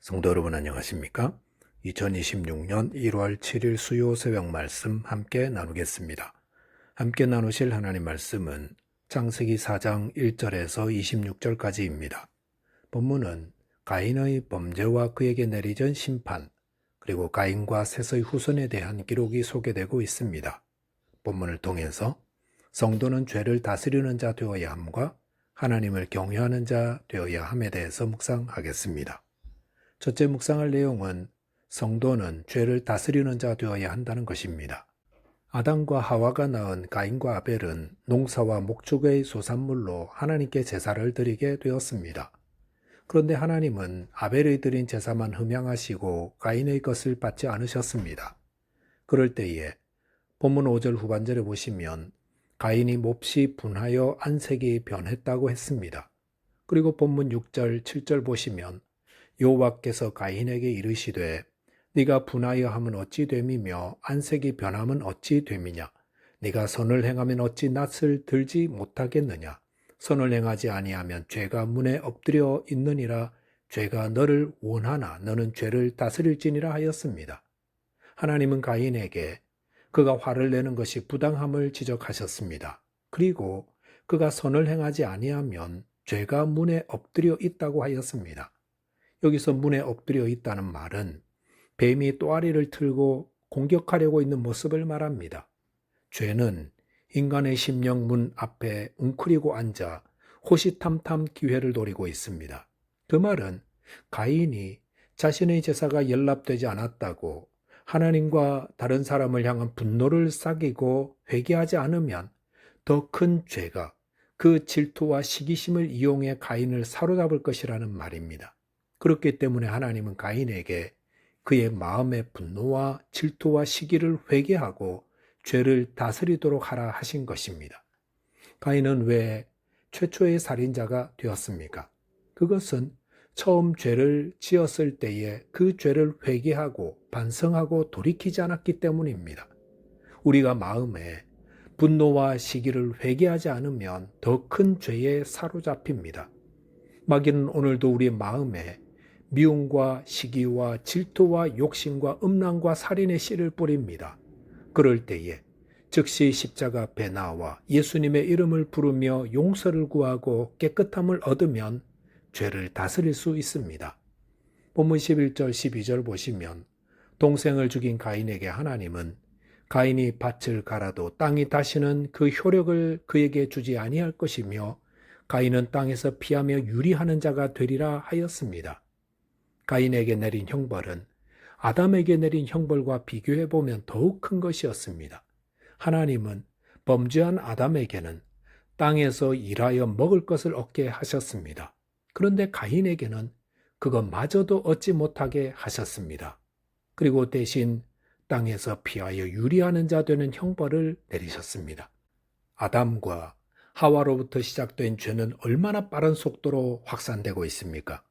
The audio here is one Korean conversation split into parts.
성도 여러분 안녕하십니까? 2026년 1월 7일 수요 새벽 말씀 함께 나누겠습니다. 함께 나누실 하나님 말씀은 창세기 4장 1절에서 26절까지입니다. 본문은 가인의 범죄와 그에게 내리던 심판, 그리고 가인과 셋의 후손에 대한 기록이 소개되고 있습니다. 본문을 통해서 성도는 죄를 다스리는 자 되어야 함과 하나님을 경외하는 자 되어야 함에 대해서 묵상하겠습니다. 첫째 묵상할 내용은 성도는 죄를 다스리는 자 되어야 한다는 것입니다. 아담과 하와가 낳은 가인과 아벨은 농사와 목축의 소산물로 하나님께 제사를 드리게 되었습니다. 그런데 하나님은 아벨의 드린 제사만 흠양하시고 가인의 것을 받지 않으셨습니다. 그럴 때에 본문 5절 후반절에 보시면 가인이 몹시 분하여 안색이 변했다고 했습니다. 그리고 본문 6절, 7절 보시면 여호와께서 가인에게 이르시되 네가 분하여 함은 어찌 됨이며 안색이 변함은 어찌 됨이냐. 네가 선을 행하면 어찌 낯을 들지 못하겠느냐. 선을 행하지 아니하면 죄가 문에 엎드려 있느니라. 죄가 너를 원하나 너는 죄를 다스릴지니라 하였습니다. 하나님은 가인에게 그가 화를 내는 것이 부당함을 지적하셨습니다. 그리고 그가 선을 행하지 아니하면 죄가 문에 엎드려 있다고 하였습니다. 여기서 문에 엎드려 있다는 말은 뱀이 또아리를 틀고 공격하려고 있는 모습을 말합니다. 죄는 인간의 심령 문 앞에 웅크리고 앉아 호시탐탐 기회를 노리고 있습니다. 그 말은 가인이 자신의 제사가 연락되지 않았다고 하나님과 다른 사람을 향한 분노를 싹이고 회개하지 않으면 더 큰 죄가 그 질투와 시기심을 이용해 가인을 사로잡을 것이라는 말입니다. 그렇기 때문에 하나님은 가인에게 그의 마음의 분노와 질투와 시기를 회개하고 죄를 다스리도록 하라 하신 것입니다. 가인은 왜 최초의 살인자가 되었습니까? 그것은 처음 죄를 지었을 때에 그 죄를 회개하고 반성하고 돌이키지 않았기 때문입니다. 우리가 마음에 분노와 시기를 회개하지 않으면 더 큰 죄에 사로잡힙니다. 마귀는 오늘도 우리의 마음에 미움과 시기와 질투와 욕심과 음란과 살인의 씨를 뿌립니다. 그럴 때에 즉시 십자가 앞에 나와 예수님의 이름을 부르며 용서를 구하고 깨끗함을 얻으면 죄를 다스릴 수 있습니다. 본문 11절 12절 보시면 동생을 죽인 가인에게 하나님은 가인이 밭을 갈아도 땅이 다시는 그 효력을 그에게 주지 아니할 것이며 가인은 땅에서 피하며 유리하는 자가 되리라 하였습니다. 가인에게 내린 형벌은 아담에게 내린 형벌과 비교해 보면 더욱 큰 것이었습니다. 하나님은 범죄한 아담에게는 땅에서 일하여 먹을 것을 얻게 하셨습니다. 그런데 가인에게는 그것마저도 얻지 못하게 하셨습니다. 그리고 대신 땅에서 피하여 유리하는 자 되는 형벌을 내리셨습니다. 아담과 하와로부터 시작된 죄는 얼마나 빠른 속도로 확산되고 있습니까?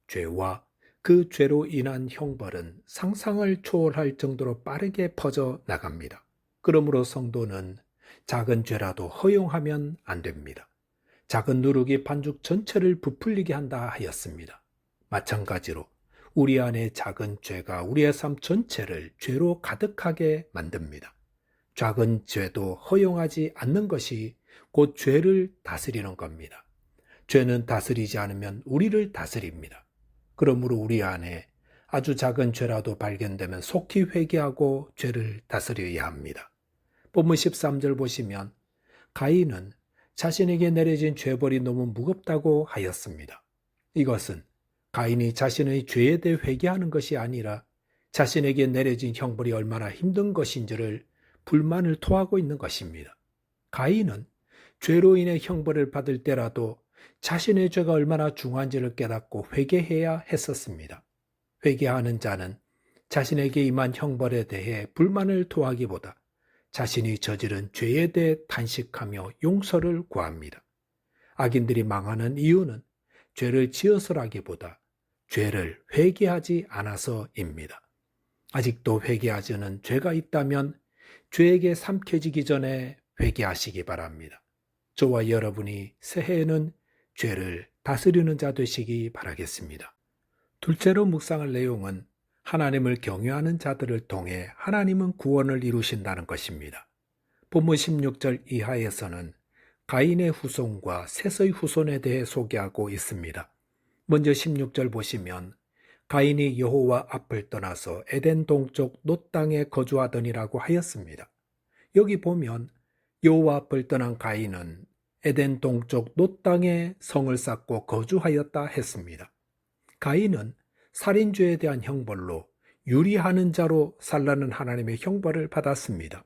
죄와 그 죄로 인한 형벌은 상상을 초월할 정도로 빠르게 퍼져 나갑니다. 그러므로 성도는 작은 죄라도 허용하면 안 됩니다. 작은 누룩이 반죽 전체를 부풀리게 한다 하였습니다. 마찬가지로 우리 안에 작은 죄가 우리의 삶 전체를 죄로 가득하게 만듭니다. 작은 죄도 허용하지 않는 것이 곧 죄를 다스리는 겁니다. 죄는 다스리지 않으면 우리를 다스립니다. 그러므로 우리 안에 아주 작은 죄라도 발견되면 속히 회개하고 죄를 다스려야 합니다. 본문 13절 보시면 가인은 자신에게 내려진 죄벌이 너무 무겁다고 하였습니다. 이것은 가인이 자신의 죄에 대해 회개하는 것이 아니라 자신에게 내려진 형벌이 얼마나 힘든 것인지를 불만을 토하고 있는 것입니다. 가인은 죄로 인해 형벌을 받을 때라도 자신의 죄가 얼마나 중한지를 깨닫고 회개해야 했었습니다. 회개하는 자는 자신에게 임한 형벌에 대해 불만을 토하기보다 자신이 저지른 죄에 대해 탄식하며 용서를 구합니다. 악인들이 망하는 이유는 죄를 지어서라기보다 죄를 회개하지 않아서입니다. 아직도 회개하지 않은 죄가 있다면 죄에게 삼켜지기 전에 회개하시기 바랍니다. 저와 여러분이 새해에는 죄를 다스리는 자 되시기 바라겠습니다. 둘째로 묵상할 내용은 하나님을 경외하는 자들을 통해 하나님은 구원을 이루신다는 것입니다. 본문 16절 이하에서는 가인의 후손과 셋의 후손에 대해 소개하고 있습니다. 먼저 16절 보시면 가인이 여호와 앞을 떠나서 에덴 동쪽 놋 땅에 거주하더니라고 하였습니다. 여기 보면 여호와 앞을 떠난 가인은 에덴 동쪽 놋 땅에 성을 쌓고 거주하였다 했습니다. 가인은 살인죄에 대한 형벌로 유리하는 자로 살라는 하나님의 형벌을 받았습니다.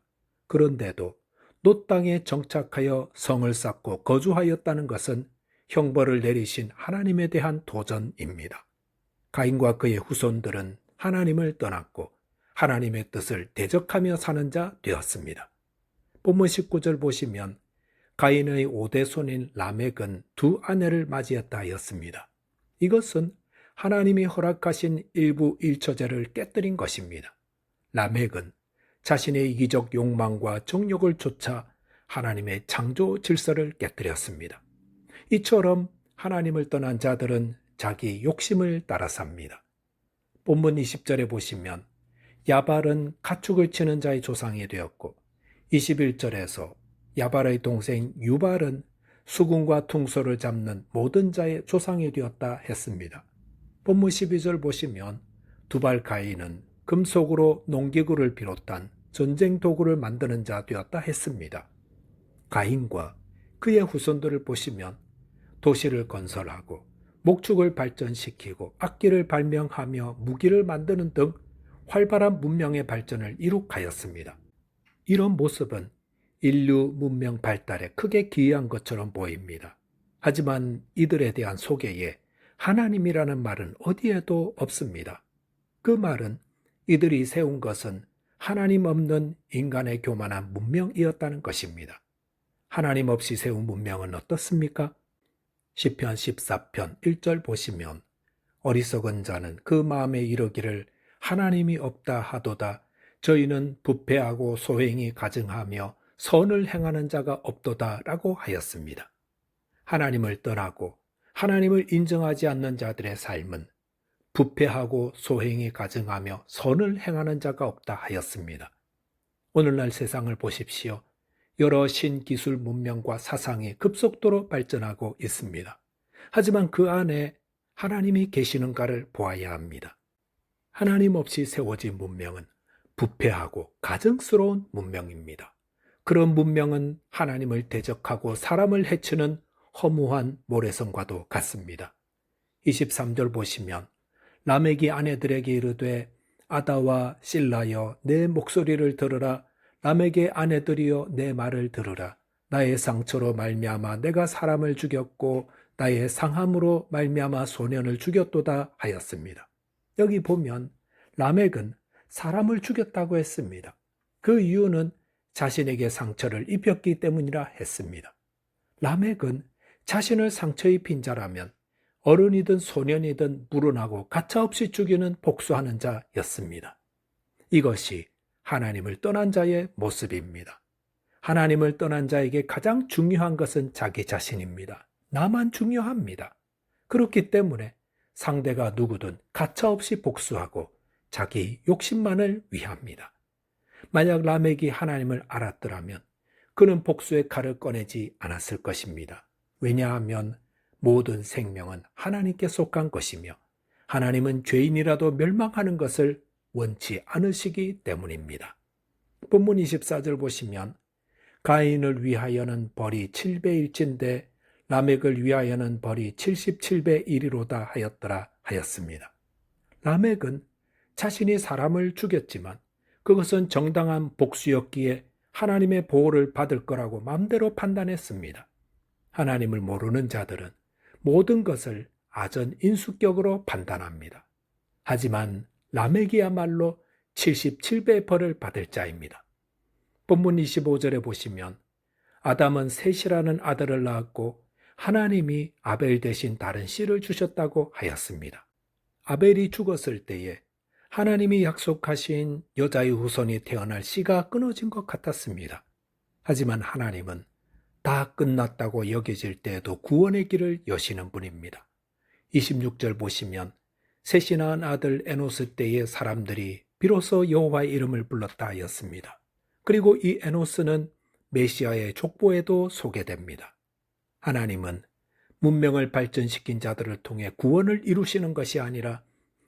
그런데도 놋 땅에 정착하여 성을 쌓고 거주하였다는 것은 형벌을 내리신 하나님에 대한 도전입니다. 가인과 그의 후손들은 하나님을 떠났고 하나님의 뜻을 대적하며 사는 자 되었습니다. 본문 19절 보시면 가인의 5대 손인 라멕은 두 아내를 맞이했다 하였습니다. 이것은 하나님이 허락하신 일부 일처제를 깨뜨린 것입니다. 라멕은 자신의 이기적 욕망과 정욕을 쫓아 하나님의 창조 질서를 깨뜨렸습니다. 이처럼 하나님을 떠난 자들은 자기 욕심을 따라 삽니다. 본문 20절에 보시면 야발은 가축을 치는 자의 조상이 되었고 21절에서 야발의 동생 유발은 수군과 퉁소를 잡는 모든 자의 조상이 되었다 했습니다. 본문 12절 보시면 두발 가인은 금속으로 농기구를 비롯한 전쟁 도구를 만드는 자 되었다 했습니다. 가인과 그의 후손들을 보시면 도시를 건설하고 목축을 발전시키고 악기를 발명하며 무기를 만드는 등 활발한 문명의 발전을 이룩하였습니다. 이런 모습은 인류 문명 발달에 크게 기여한 것처럼 보입니다. 하지만 이들에 대한 소개에 하나님이라는 말은 어디에도 없습니다. 그 말은 이들이 세운 것은 하나님 없는 인간의 교만한 문명이었다는 것입니다. 하나님 없이 세운 문명은 어떻습니까? 시편 14편 1절 보시면 어리석은 자는 그 마음에 이르기를 하나님이 없다 하도다. 저희는 부패하고 소행이 가증하며 선을 행하는 자가 없도다 라고 하였습니다. 하나님을 떠나고 하나님을 인정하지 않는 자들의 삶은 부패하고 소행이 가증하며 선을 행하는 자가 없다 하였습니다. 오늘날 세상을 보십시오. 여러 신기술 문명과 사상이 급속도로 발전하고 있습니다. 하지만 그 안에 하나님이 계시는가를 보아야 합니다. 하나님 없이 세워진 문명은 부패하고 가증스러운 문명입니다. 그런 문명은 하나님을 대적하고 사람을 해치는 허무한 모래성과도 같습니다. 23절 보시면 라멕이 아내들에게 이르되 아다와 실라여 내 목소리를 들으라. 라멕의 아내들이여 내 말을 들으라. 나의 상처로 말미암아 내가 사람을 죽였고 나의 상함으로 말미암아 소년을 죽였도다 하였습니다. 여기 보면 라멕은 사람을 죽였다고 했습니다. 그 이유는 자신에게 상처를 입혔기 때문이라 했습니다. 라멕은 자신을 상처 입힌 자라면 어른이든 소년이든 물어나고 가차없이 죽이는 복수하는 자였습니다. 이것이 하나님을 떠난 자의 모습입니다. 하나님을 떠난 자에게 가장 중요한 것은 자기 자신입니다. 나만 중요합니다. 그렇기 때문에 상대가 누구든 가차없이 복수하고 자기 욕심만을 위합니다. 만약 라멕이 하나님을 알았더라면 그는 복수의 칼을 꺼내지 않았을 것입니다. 왜냐하면 모든 생명은 하나님께 속한 것이며 하나님은 죄인이라도 멸망하는 것을 원치 않으시기 때문입니다. 본문 24절 보시면 가인을 위하여는 벌이 7배일진데 라멕을 위하여는 벌이 77배 1이로다 하였더라 하였습니다. 라멕은 자신이 사람을 죽였지만 그것은 정당한 복수였기에 하나님의 보호를 받을 거라고 마음대로 판단했습니다. 하나님을 모르는 자들은 모든 것을 아전인수격으로 판단합니다. 하지만 라멕이야말로 77배의 벌을 받을 자입니다. 본문 25절에 보시면 아담은 셋이라는 아들을 낳았고 하나님이 아벨 대신 다른 씨를 주셨다고 하였습니다. 아벨이 죽었을 때에 하나님이 약속하신 여자의 후손이 태어날 씨가 끊어진 것 같았습니다. 하지만 하나님은 다 끝났다고 여겨질 때에도 구원의 길을 여시는 분입니다. 26절 보시면 셋이 낳은 아들 에노스 때에 사람들이 비로소 여호와의 이름을 불렀다 하였습니다. 그리고 이 에노스는 메시아의 족보에도 소개됩니다. 하나님은 문명을 발전시킨 자들을 통해 구원을 이루시는 것이 아니라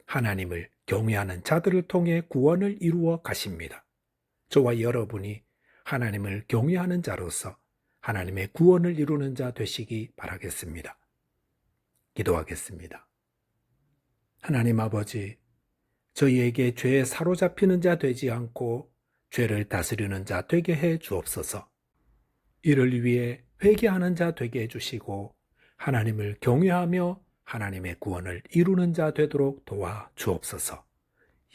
하나님을 경외하는 자들을 통해 구원을 이루어 가십니다. 저와 여러분이 하나님을 경외하는 자로서 하나님의 구원을 이루는 자 되시기 바라겠습니다. 기도하겠습니다. 하나님 아버지, 저희에게 죄에 사로잡히는 자 되지 않고 죄를 다스리는 자 되게 해 주옵소서. 이를 위해 회개하는 자 되게 해 주시고 하나님을 경외하며 하나님의 구원을 이루는 자 되도록 도와 주옵소서.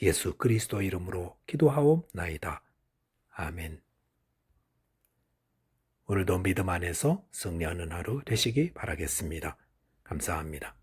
예수 그리스도 이름으로 기도하옵나이다. 아멘. 오늘도 믿음 안에서 승리하는 하루 되시기 바라겠습니다. 감사합니다.